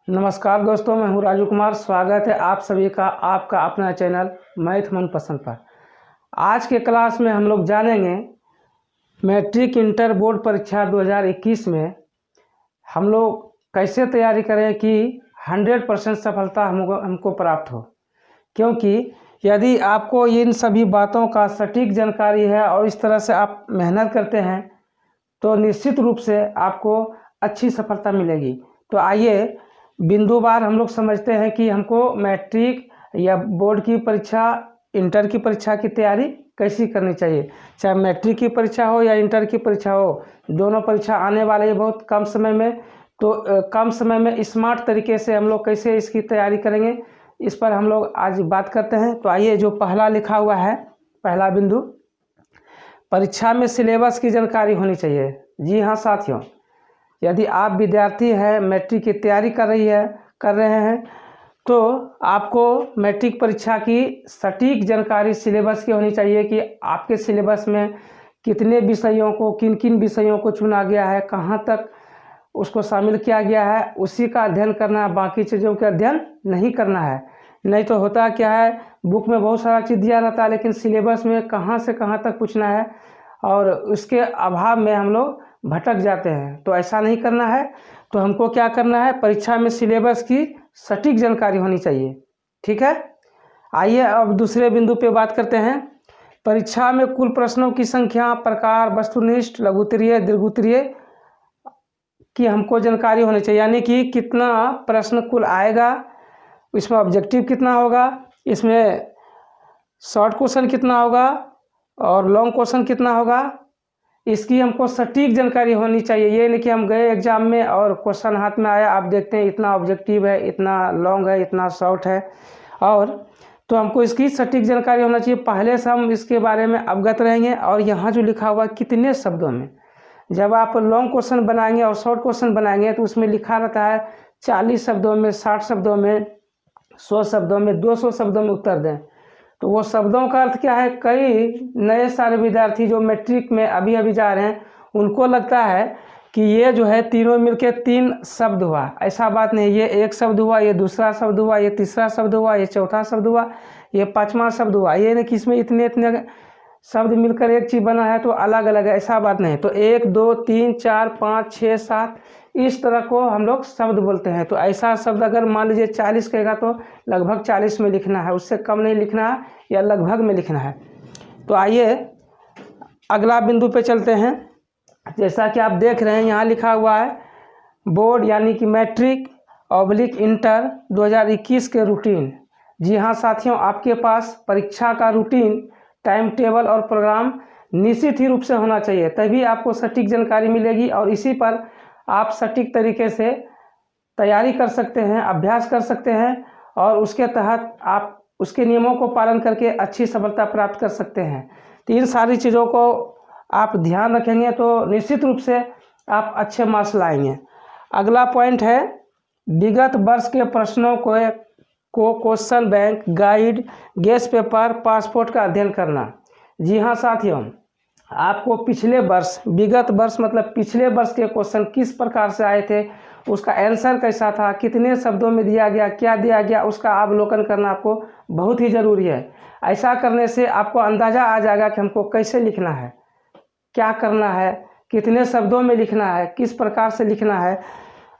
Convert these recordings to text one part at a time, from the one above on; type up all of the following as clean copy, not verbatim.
नमस्कार दोस्तों, मैं हूं राजू कुमार। स्वागत है आप सभी का आपका अपना चैनल मैथ मनपसंद पर। आज के क्लास में हम लोग जानेंगे मैट्रिक इंटर बोर्ड परीक्षा 2021 में हम लोग कैसे तैयारी करें कि 100% सफलता हमको प्राप्त हो। क्योंकि यदि आपको इन सभी बातों का सटीक जानकारी है और इस तरह से आप मेहनत करते हैं तो निश्चित रूप से आपको अच्छी सफलता मिलेगी। तो आइए बिंदुवार हम लोग समझते हैं कि हमको मैट्रिक या बोर्ड की परीक्षा, इंटर की परीक्षा की तैयारी कैसी करनी चाहिए। चाहे मैट्रिक की परीक्षा हो या इंटर की परीक्षा हो, दोनों परीक्षा आने वाले हैं बहुत कम समय में। तो कम समय में स्मार्ट तरीके से हम लोग कैसे इसकी तैयारी करेंगे, इस पर हम लोग आज बात करते हैं। तो आइए, जो पहला लिखा हुआ है, पहला बिंदु, परीक्षा में सिलेबस की जानकारी होनी चाहिए। जी हाँ साथियों, यदि आप विद्यार्थी हैं, मैट्रिक की तैयारी कर रहे हैं तो आपको मैट्रिक परीक्षा की सटीक जानकारी सिलेबस की होनी चाहिए कि आपके सिलेबस में कितने विषयों को, किन किन विषयों को चुना गया है, कहाँ तक उसको शामिल किया गया है, उसी का अध्ययन करना है। बाकी चीज़ों का अध्ययन नहीं करना है। नहीं तो होता क्या है, बुक में बहुत सारा चीज़ दिया रहता है लेकिन सिलेबस में कहाँ से कहाँ तक पूछना है और उसके अभाव में हम लोग भटक जाते हैं। तो ऐसा नहीं करना है। तो हमको क्या करना है, परीक्षा में सिलेबस की सटीक जानकारी होनी चाहिए। ठीक है, आइए अब दूसरे बिंदु पे बात करते हैं। परीक्षा में कुल प्रश्नों की संख्या, प्रकार, वस्तुनिष्ठ, लघुत्तरीय, दीर्घोत्तरीय की हमको जानकारी होनी चाहिए। यानी कि कितना प्रश्न कुल आएगा, इसमें ऑब्जेक्टिव कितना होगा, इसमें शॉर्ट क्वेश्चन कितना होगा और लॉन्ग क्वेश्चन कितना होगा, इसकी हमको सटीक जानकारी होनी चाहिए। ये नहीं कि हम गए एग्जाम में और क्वेश्चन हाथ में आया, आप देखते हैं इतना ऑब्जेक्टिव है, इतना लॉन्ग है, इतना शॉर्ट है, और तो हमको इसकी सटीक जानकारी होना चाहिए। पहले से हम इसके बारे में अवगत रहेंगे। और यहाँ जो लिखा हुआ कितने शब्दों में, जब आप लॉन्ग क्वेश्चन बनाएंगे और शॉर्ट क्वेश्चन बनाएंगे तो उसमें लिखा रहता है 40 शब्दों में, 60 शब्दों में, 100 शब्दों में, 200 शब्दों में उत्तर दें। तो वो शब्दों का अर्थ क्या है, कई नए सारे विद्यार्थी जो मैट्रिक में अभी जा रहे हैं उनको लगता है कि ये जो है तीनों मिलके 3 शब्द हुआ। ऐसा बात नहीं, ये एक शब्द हुआ, ये दूसरा शब्द हुआ, ये तीसरा शब्द हुआ, ये चौथा शब्द हुआ, ये 5वां शब्द हुआ। ये नहीं कि इसमें इतने शब्द मिलकर एक चीज़ बना है तो अलग अलग है, ऐसा बात नहीं। तो 1 2 3 4 5 6 7 इस तरह को हम लोग शब्द बोलते हैं। तो ऐसा शब्द अगर मान लीजिए 40 कहेगा तो लगभग 40 में लिखना है, उससे कम नहीं लिखना है या लगभग में लिखना है। तो आइए अगला बिंदु पे चलते हैं। जैसा कि आप देख रहे हैं यहाँ लिखा हुआ है बोर्ड यानी कि मैट्रिक / इंटर 2021 के रूटीन। जी हाँ साथियों, आपके पास परीक्षा का रूटीन, टाइम टेबल और प्रोग्राम निश्चित ही रूप से होना चाहिए, तभी आपको सटीक जानकारी मिलेगी और इसी पर आप सटीक तरीके से तैयारी कर सकते हैं, अभ्यास कर सकते हैं और उसके तहत आप उसके नियमों को पालन करके अच्छी सफलता प्राप्त कर सकते हैं। तो इन सारी चीज़ों को आप ध्यान रखेंगे तो निश्चित रूप से आप अच्छे मार्क्स लाएंगे। अगला पॉइंट है विगत वर्ष के प्रश्नों को question bank, guide, guest paper, passport का अध्ययन करना। जी हाँ साथियों, आपको पिछले वर्ष, विगत वर्ष मतलब पिछले वर्ष के क्वेश्चन किस प्रकार से आए थे, उसका आंसर कैसा था, कितने शब्दों में दिया गया, क्या दिया गया, उसका अवलोकन करना आपको बहुत ही ज़रूरी है। ऐसा करने से आपको अंदाज़ा आ जाएगा कि हमको कैसे लिखना है, क्या करना है, कितने शब्दों में लिखना है, किस प्रकार से लिखना है।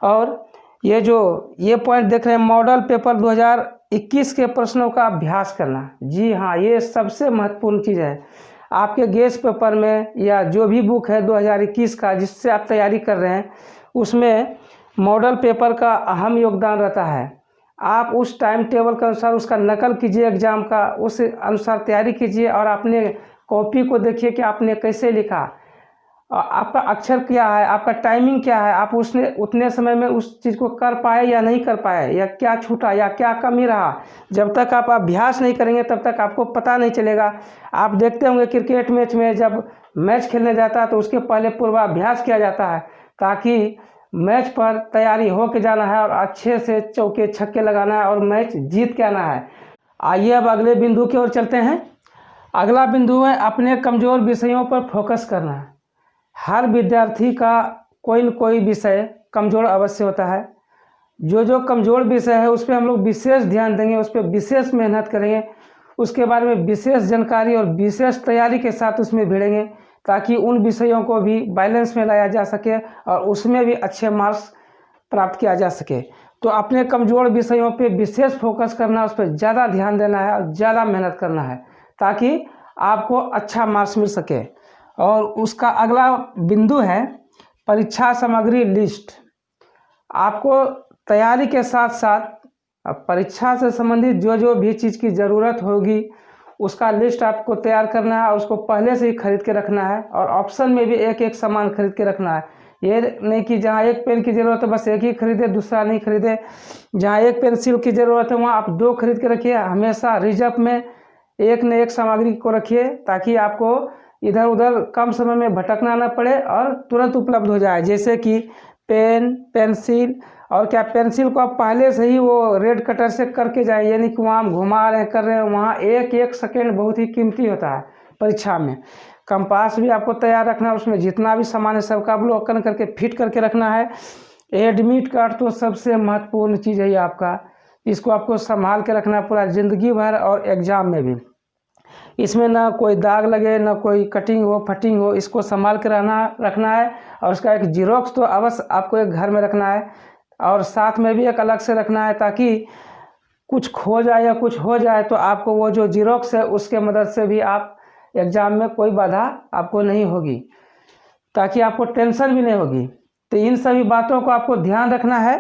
और ये पॉइंट देख रहे हैं, मॉडल पेपर 2021 के प्रश्नों का अभ्यास करना। जी हाँ, ये सबसे महत्वपूर्ण चीज़ है। आपके गेस्ट पेपर में या जो भी बुक है 2021 का जिससे आप तैयारी कर रहे हैं, उसमें मॉडल पेपर का अहम योगदान रहता है। आप उस टाइम टेबल के अनुसार उसका नकल कीजिए, एग्ज़ाम का उस अनुसार तैयारी कीजिए और अपने कॉपी को देखिए कि आपने कैसे लिखा, आपका अक्षर क्या है, आपका टाइमिंग क्या है, आप उतने समय में उस चीज़ को कर पाए या नहीं कर पाए, या क्या छूटा या क्या कमी रहा। जब तक आप अभ्यास नहीं करेंगे तब तक आपको पता नहीं चलेगा। आप देखते होंगे क्रिकेट मैच में जब मैच खेलने जाता है तो उसके पहले पूर्वाभ्यास किया जाता है ताकि मैच पर तैयारी हो के जाना है और अच्छे से चौके छक्के लगाना है और मैच जीत के आना है। आइए अब अगले बिंदु की ओर चलते हैं। अगला बिंदु है अपने कमज़ोर विषयों पर फोकस करना। हर विद्यार्थी का कोई न कोई विषय कमज़ोर अवश्य होता है। जो जो कमज़ोर विषय है उस पर हम लोग विशेष ध्यान देंगे, उस पर विशेष मेहनत करेंगे, उसके बारे में विशेष जानकारी और विशेष तैयारी के साथ उसमें भिड़ेंगे, ताकि उन विषयों को भी बैलेंस में लाया जा सके और उसमें भी अच्छे मार्क्स प्राप्त किया जा सके। तो अपने कमज़ोर विषयों पे विशेष फोकस करना, उस पर ज़्यादा ध्यान देना है और ज़्यादा मेहनत करना है, ताकि आपको अच्छा मार्क्स मिल सके। और उसका अगला बिंदु है परीक्षा सामग्री लिस्ट। आपको तैयारी के साथ साथ परीक्षा से संबंधित जो जो भी चीज़ की ज़रूरत होगी उसका लिस्ट आपको तैयार करना है और उसको पहले से ही खरीद के रखना है। और ऑप्शन में भी एक एक सामान खरीद के रखना है। ये नहीं कि जहाँ एक पेन की ज़रूरत है बस एक ही खरीदे, दूसरा नहीं खरीदे। जहाँ एक पेंसिल की ज़रूरत है वहाँ आप 2 खरीद के रखिए। हमेशा रिजर्व में एक न एक सामग्री को रखिए, ताकि आपको इधर उधर कम समय में भटकना न पड़े और तुरंत उपलब्ध हो जाए। जैसे कि पेन, पेंसिल, और क्या पेंसिल को आप पहले से ही वो रेड कटर से करके जाए, यानी कि वहाँ हम घुमा रहे हैं, कर रहे हैं, वहाँ एक एक सेकेंड बहुत ही कीमती होता है परीक्षा में। कंपास भी आपको तैयार रखना है, उसमें जितना भी सामान है सबका अवलोकन करके फिट करके रखना है। एडमिट कार्ड तो सबसे महत्वपूर्ण चीज़ है ये आपका, इसको आपको संभाल के रखना है पूरा ज़िंदगी भर और एग्ज़ाम में भी। इसमें ना कोई दाग लगे, ना कोई कटिंग हो, फटिंग हो, इसको संभाल के रखना है। और उसका एक जीरोक्स तो अवश्य आपको एक घर में रखना है और साथ में भी एक अलग से रखना है, ताकि कुछ खो जाए या कुछ हो जाए तो आपको वो जो जीरोक्स है उसके मदद से भी आप एग्ज़ाम में कोई बाधा आपको नहीं होगी, ताकि आपको टेंशन भी नहीं होगी। तो इन सभी बातों को आपको ध्यान रखना है।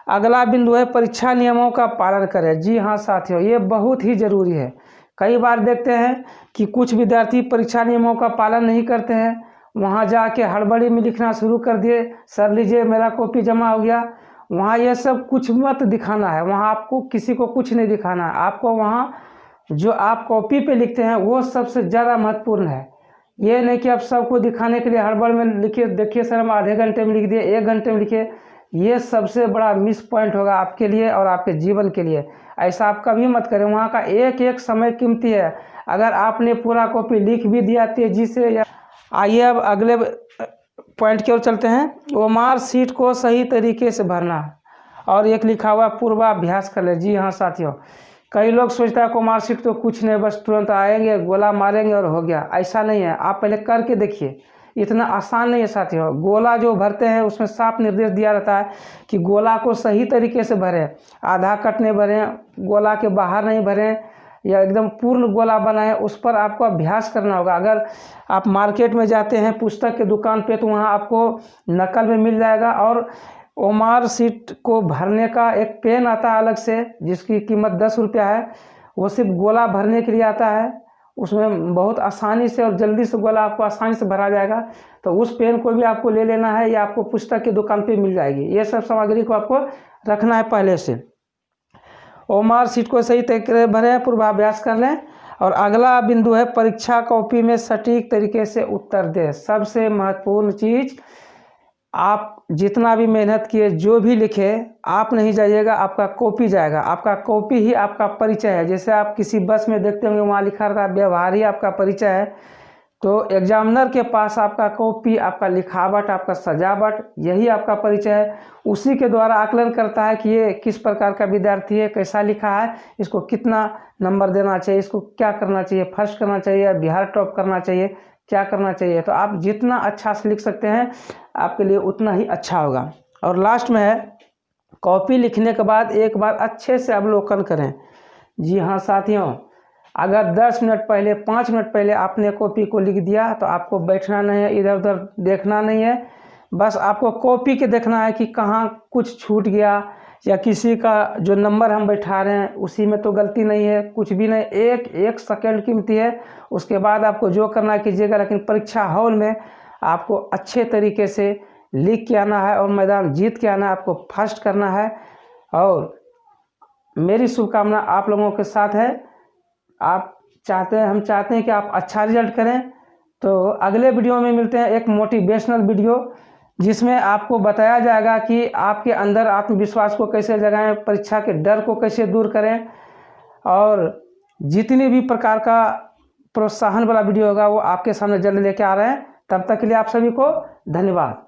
अगला बिंदु है परीक्षा नियमों का पालन करें। जी हाँ साथियों, ये बहुत ही ज़रूरी है। कई बार देखते हैं कि कुछ विद्यार्थी परीक्षा नियमों का पालन नहीं करते हैं, वहाँ जाके हड़बड़ी में लिखना शुरू कर दिए, सर लीजिए मेरा कॉपी जमा हो गया। वहाँ ये सब कुछ मत दिखाना है, वहाँ आपको किसी को कुछ नहीं दिखाना है। आपको वहाँ जो आप कॉपी पे लिखते हैं वो सबसे ज़्यादा महत्वपूर्ण है। ये नहीं कि आप सबको दिखाने के लिए हड़बड़ में लिखिए, देखिए सर हम आधे घंटे में लिख दिए, 1 घंटे में लिखिए। ये सबसे बड़ा मिस पॉइंट होगा आपके लिए और आपके जीवन के लिए। ऐसा आप कभी मत करें। वहाँ का एक एक समय कीमती है। अगर आपने पूरा कॉपी लिख भी दिया तेजी से या आइए अब अगले पॉइंट की ओर चलते हैं। ओमार सीट को सही तरीके से भरना और एक लिखा हुआ पूर्वाभ्यास कर ले। जी हाँ साथियों, कई लोग सोचता है ओमार सीट तो कुछ नहीं, बस तुरंत आएंगे, गोला मारेंगे और हो गया। ऐसा नहीं है, आप पहले करके देखिए। इतना आसान नहीं है साथियों। गोला जो भरते हैं उसमें साफ निर्देश दिया रहता है कि गोला को सही तरीके से भरें, आधा कट नहीं भरें, गोला के बाहर नहीं भरें या एकदम पूर्ण गोला बनाएं। उस पर आपको अभ्यास करना होगा। अगर आप मार्केट में जाते हैं पुस्तक के दुकान पे तो वहाँ आपको नकल में मिल जाएगा। और ओमार सीट को भरने का एक पेन आता है अलग से, जिसकी कीमत 10 रुपया है। वो सिर्फ गोला भरने के लिए आता है। उसमें बहुत आसानी से और जल्दी से गोला आपको आसानी से भरा जाएगा। तो उस पेन को भी आपको ले लेना है, या आपको पुस्तक की दुकान पे मिल जाएगी। ये सब सामग्री को आपको रखना है पहले से। ओमार सीट को सही तरीके से भरें, पूर्वाभ्यास कर लें। और अगला बिंदु है परीक्षा कॉपी में सटीक तरीके से उत्तर दें। सबसे महत्वपूर्ण चीज़, आप जितना भी मेहनत किए, जो भी लिखे, आप नहीं जाइएगा, आपका कॉपी जाएगा। आपका कॉपी ही आपका परिचय है। जैसे आप किसी बस में देखते होंगे वहाँ लिखा रहता है व्यवहार ही आपका परिचय है। तो एग्जामिनर के पास आपका कॉपी, आपका लिखावट, आपका सजावट, यही आपका परिचय है। उसी के द्वारा आकलन करता है कि ये किस प्रकार का विद्यार्थी है, कैसा लिखा है, इसको कितना नंबर देना चाहिए, इसको क्या करना चाहिए, फर्स्ट करना चाहिए, बिहार टॉप करना चाहिए, क्या करना चाहिए। तो आप जितना अच्छा से लिख सकते हैं आपके लिए उतना ही अच्छा होगा। और लास्ट में है कॉपी लिखने के बाद एक बार अच्छे से अवलोकन करें। जी हाँ साथियों, अगर 10 मिनट पहले, 5 मिनट पहले आपने कॉपी को लिख दिया तो आपको बैठना नहीं है, इधर उधर देखना नहीं है। बस आपको कॉपी के देखना है कि कहाँ कुछ छूट गया, या किसी का जो नंबर हम बैठा रहे हैं उसी में तो गलती नहीं है, कुछ भी नहीं। एक एक सेकेंड कीमती है। उसके बाद आपको जो करना कीजिएगा, लेकिन परीक्षा हॉल में आपको अच्छे तरीके से लिख के आना है और मैदान जीत के आना है। आपको फर्स्ट करना है। और मेरी शुभकामना आप लोगों के साथ है। हम चाहते हैं कि आप अच्छा रिजल्ट करें। तो अगले वीडियो में मिलते हैं, एक मोटिवेशनल वीडियो, जिसमें आपको बताया जाएगा कि आपके अंदर आत्मविश्वास को कैसे जगाएं, परीक्षा के डर को कैसे दूर करें, और जितनी भी प्रकार का प्रोत्साहन वाला वीडियो होगा वो आपके सामने जल्द लेके आ रहे हैं। तब तक के लिए आप सभी को धन्यवाद।